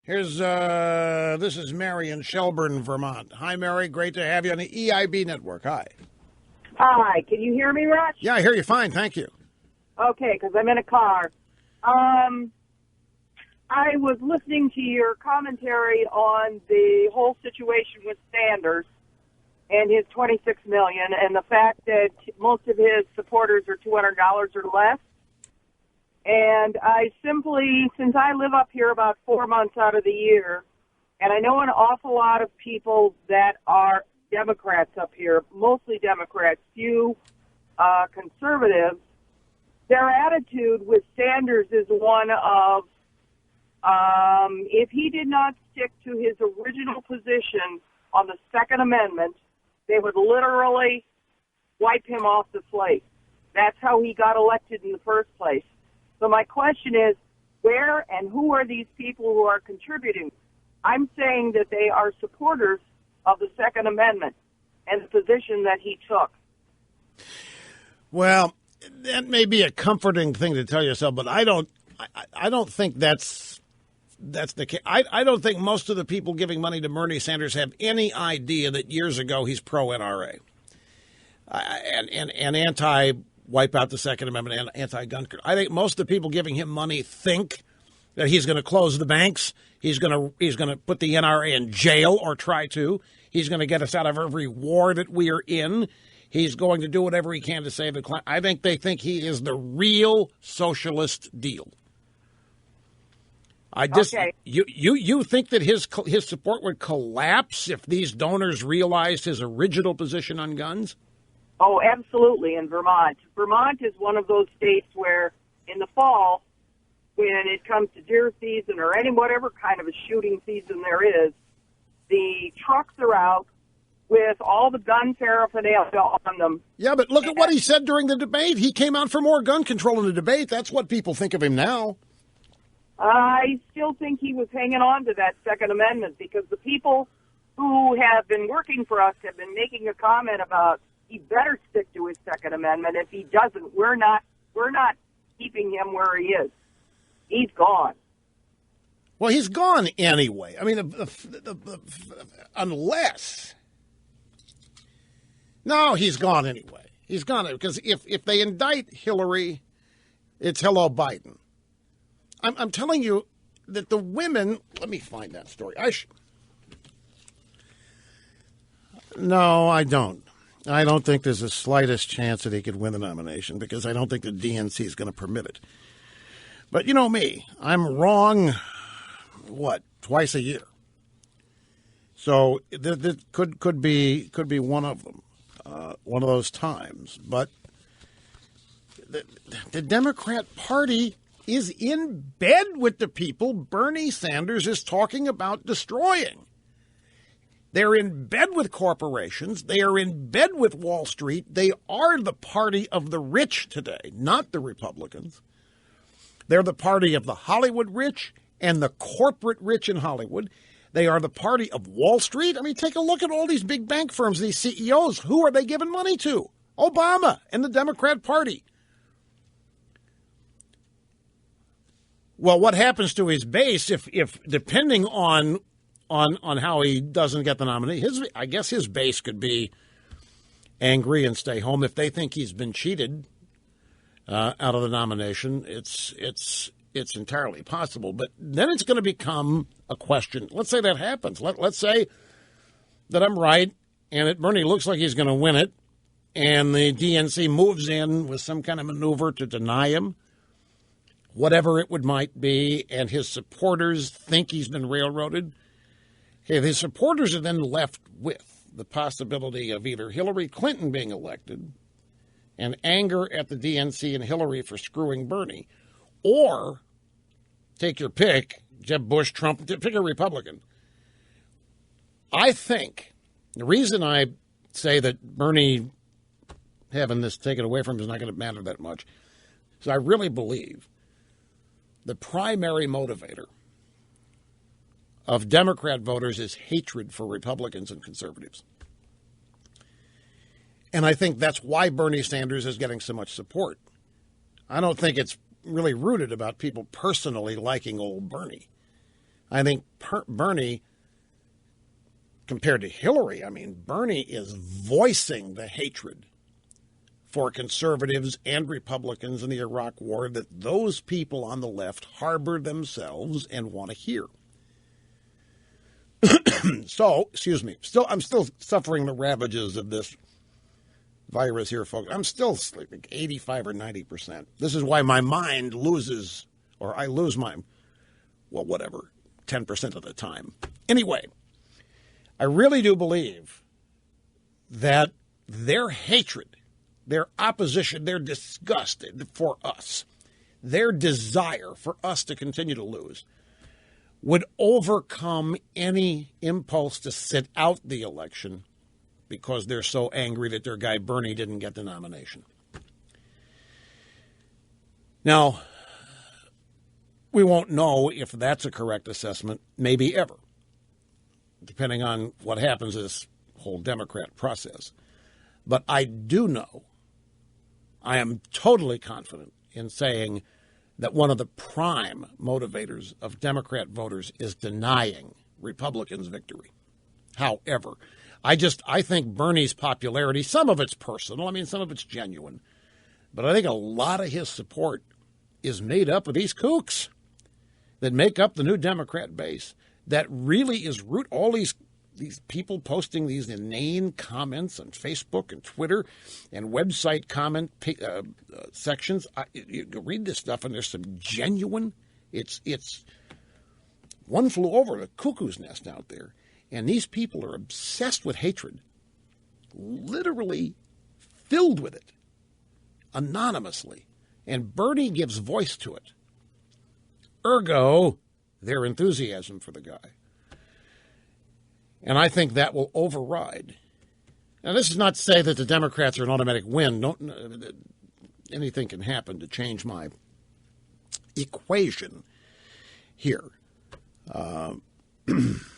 This is Mary in Shelburne, Vermont. Hi, Mary. Great to have you on the EIB network. Hi. Hi. Can you hear me, Rush? Yeah, I hear you fine. Thank you. Okay, because I'm in a car. I was listening to your commentary on the whole situation with Sanders and his $26 million and the fact that most of his supporters are $200 or less. And I simply, since I live up here about 4 months out of the year, and I know an awful lot of people that are Democrats up here, mostly Democrats, few conservatives, their attitude with Sanders is one of, if he did not stick to his original position on the Second Amendment, they would literally wipe him off the slate. That's how he got elected in the first place. So my question is, where and who are these people who are contributing? I'm saying that they are supporters of the Second Amendment and the position that he took. Well, that may be a comforting thing to tell yourself, but I don't think that's the case. I don't think most of the people giving money to Bernie Sanders have any idea that years ago he's pro-NRA and anti-wipe out the Second Amendment and anti-gun control. I think most of the people giving him money think that he's going to close the banks. He's going to put the NRA in jail or try to. He's going to get us out of every war that we are in. He's going to do whatever he can to save the climate. I think they think he is the real socialist deal. Okay. You think that his support would collapse if these donors realized his original position on guns? Oh, absolutely, in Vermont. Vermont is one of those states where in the fall, when it comes to deer season or whatever kind of a shooting season there is, the trucks are out with all the gun paraphernalia on them. Yeah, but look at what he said during the debate. He came out for more gun control in the debate. That's what people think of him now. I still think he was hanging on to that Second Amendment because the people who have been working for us have been making a comment about he better stick to his Second Amendment. If he doesn't, we're not keeping him where he is. He's gone. Well, he's gone anyway. I mean, unless... No, he's gone anyway. He's gone because if they indict Hillary, it's hello Biden. I'm telling you that the women... Let me find that story. No, I don't. I don't think there's the slightest chance that he could win the nomination because I don't think the DNC is going to permit it. But you know me. I'm wrong, twice a year. So that could be one of them, one of those times. But the Democrat Party is in bed with the people Bernie Sanders is talking about destroying. They're in bed with corporations. They are in bed with Wall Street. They are the party of the rich today, not the Republicans. They're the party of the Hollywood rich and the corporate rich in Hollywood. They are the party of Wall Street. I mean, take a look at all these big bank firms, these CEOs. Who are they giving money to? Obama and the Democrat Party. Well, what happens to his base if depending on how he doesn't get the nominee, I guess his base could be angry and stay home if they think he's been cheated out of the nomination. It's entirely possible, but then it's going to become a question. Let's say that happens. Let's say that I'm right and that Bernie looks like he's going to win it, and the DNC moves in with some kind of maneuver to deny him, whatever it might be, and his supporters think he's been railroaded. Okay, his supporters are then left with the possibility of either Hillary Clinton being elected and anger at the DNC and Hillary for screwing Bernie, or take your pick, Jeb Bush, Trump, pick a Republican. I think the reason I say that Bernie having this taken away from him is not going to matter that much is I really believe the primary motivator of Democrat voters is hatred for Republicans and conservatives. And I think that's why Bernie Sanders is getting so much support. I don't think it's really rooted about people personally liking old Bernie. I think Bernie, compared to Hillary, I mean, Bernie is voicing the hatred for conservatives and Republicans in the Iraq War that those people on the left harbor themselves and want to hear. So, excuse me, I'm still suffering the ravages of this virus here, folks. I'm still sleeping 85 or 90%. This is why my mind loses, or I lose my, well, whatever, 10% of the time. Anyway, I really do believe that their hatred, their opposition, their disgust for us, their desire for us to continue to lose would overcome any impulse to sit out the election because they're so angry that their guy Bernie didn't get the nomination. Now, we won't know if that's a correct assessment, maybe ever, depending on what happens in this whole Democrat process. But I do know, I am totally confident in saying that one of the prime motivators of Democrat voters is denying Republicans victory. However, I think Bernie's popularity, some of it's personal, I mean, some of it's genuine, but I think a lot of his support is made up of these kooks that make up the new Democrat base. That really is all these people posting these inane comments on Facebook and Twitter and website comment sections. You read this stuff and there's some genuine, it's one flew over the cuckoo's nest out there. And these people are obsessed with hatred, literally filled with it, anonymously. And Bernie gives voice to it. Ergo, their enthusiasm for the guy. And I think that will override. Now, this is not to say that the Democrats are an automatic win. Anything can happen to change my equation here.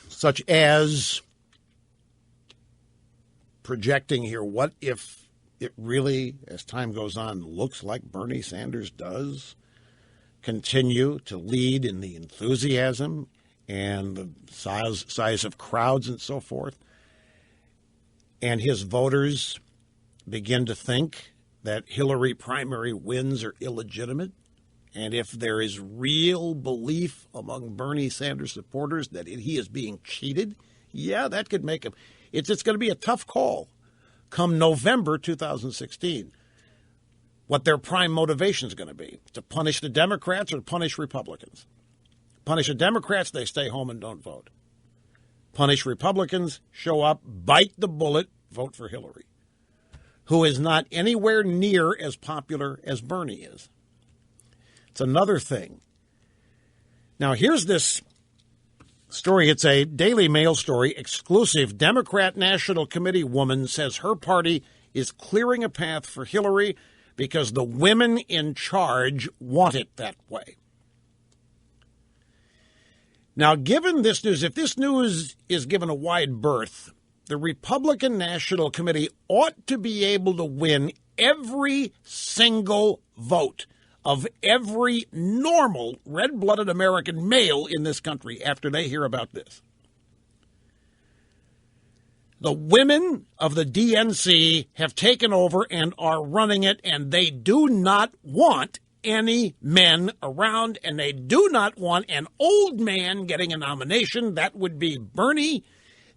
Such as projecting here, what if it really, as time goes on, looks like Bernie Sanders does continue to lead in the enthusiasm and the size of crowds and so forth, and his voters begin to think that Hillary primary wins are illegitimate, and if there is real belief among Bernie Sanders supporters that he is being cheated, yeah, that could make him. It's going to be a tough call come November 2016. What their prime motivation is going to be, to punish the Democrats or punish Republicans. Punish the Democrats, they stay home and don't vote. Punish Republicans, show up, bite the bullet, vote for Hillary, who is not anywhere near as popular as Bernie is. It's another thing. Now, here's this story. It's a Daily Mail story, exclusive. Democrat National Committee woman says her party is clearing a path for Hillary because the women in charge want it that way. Now, given this news, if this news is given a wide berth, the Republican National Committee ought to be able to win every single vote of every normal red-blooded American male in this country after they hear about this. The women of the DNC have taken over and are running it, and they do not want any men around, and they do not want an old man getting a nomination. That would be Bernie.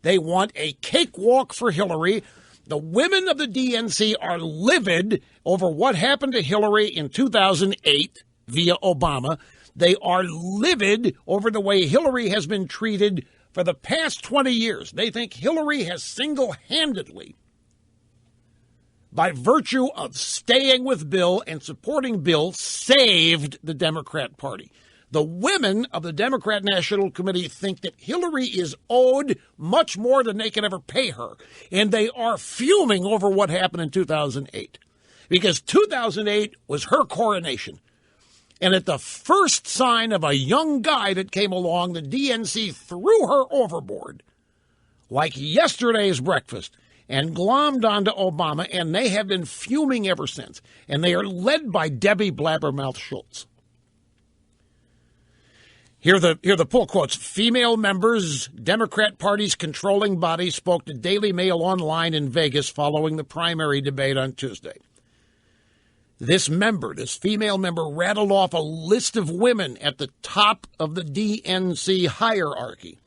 They want a cakewalk for Hillary. The women of the DNC are livid over what happened to Hillary in 2008 via Obama. They are livid over the way Hillary has been treated for the past 20 years. They think Hillary has single-handedly, by virtue of staying with Bill and supporting Bill, saved the Democrat Party. The women of the Democrat National Committee think that Hillary is owed much more than they can ever pay her. And they are fuming over what happened in 2008. Because 2008 was her coronation. And at the first sign of a young guy that came along, the DNC threw her overboard like yesterday's breakfast and glommed onto Obama, and they have been fuming ever since. And they are led by Debbie Blabbermouth Schultz. Here are the pull quotes. Female members, Democrat Party's controlling body, spoke to Daily Mail Online in Vegas following the primary debate on Tuesday. This female member, rattled off a list of women at the top of the DNC hierarchy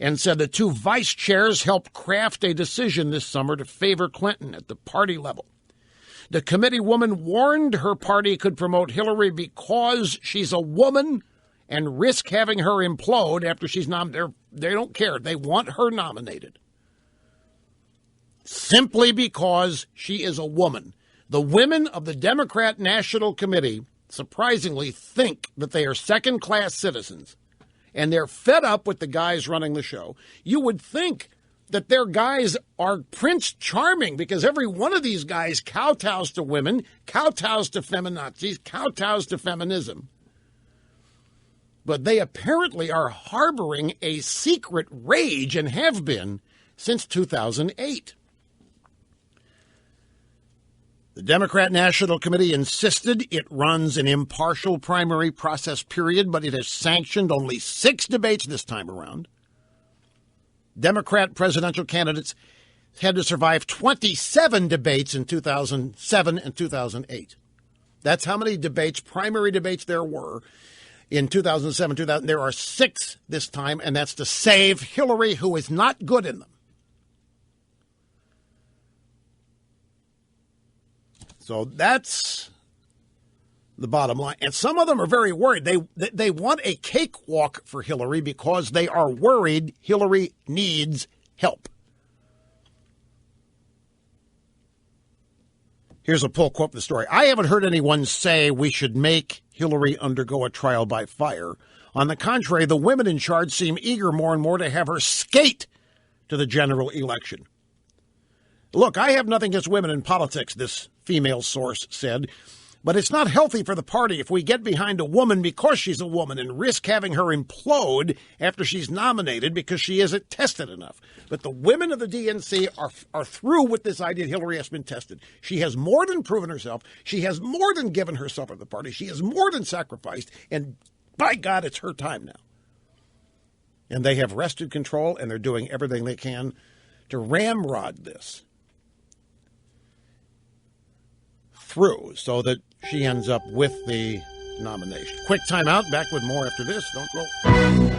and said the two vice chairs helped craft a decision this summer to favor Clinton at the party level. The committee woman warned her party could promote Hillary because she's a woman and risk having her implode after she's nominated. They don't care. They want her nominated. Simply because she is a woman. The women of the Democrat National Committee, surprisingly, think that they are second-class citizens, and they're fed up with the guys running the show. You would think that their guys are Prince Charming because every one of these guys kowtows to women, kowtows to feminazis, kowtows to feminism. But they apparently are harboring a secret rage and have been since 2008. The Democrat National Committee insisted it runs an impartial primary process period, but it has sanctioned only 6 debates this time around. Democrat presidential candidates had to survive 27 debates in 2007 and 2008. That's how many debates, primary debates, there were. In 2007, 2000, there are 6 this time, and that's to save Hillary, who is not good in them. So that's the bottom line. And some of them are very worried. They want a cakewalk for Hillary because they are worried Hillary needs help. Here's a pull quote of the story. I haven't heard anyone say we should make Hillary undergo a trial by fire. On the contrary, the women in charge seem eager more and more to have her skate to the general election. Look, I have nothing against women in politics, this female source said, but it's not healthy for the party if we get behind a woman because she's a woman and risk having her implode after she's nominated because she isn't tested enough. But the women of the DNC are through with this idea that Hillary has been tested. She has more than proven herself. She has more than given herself to the party. She has more than sacrificed. And by God, it's her time now. And they have wrested control, and they're doing everything they can to ramrod this through so that she ends up with the nomination. Quick time out. Back with more after this. Don't go.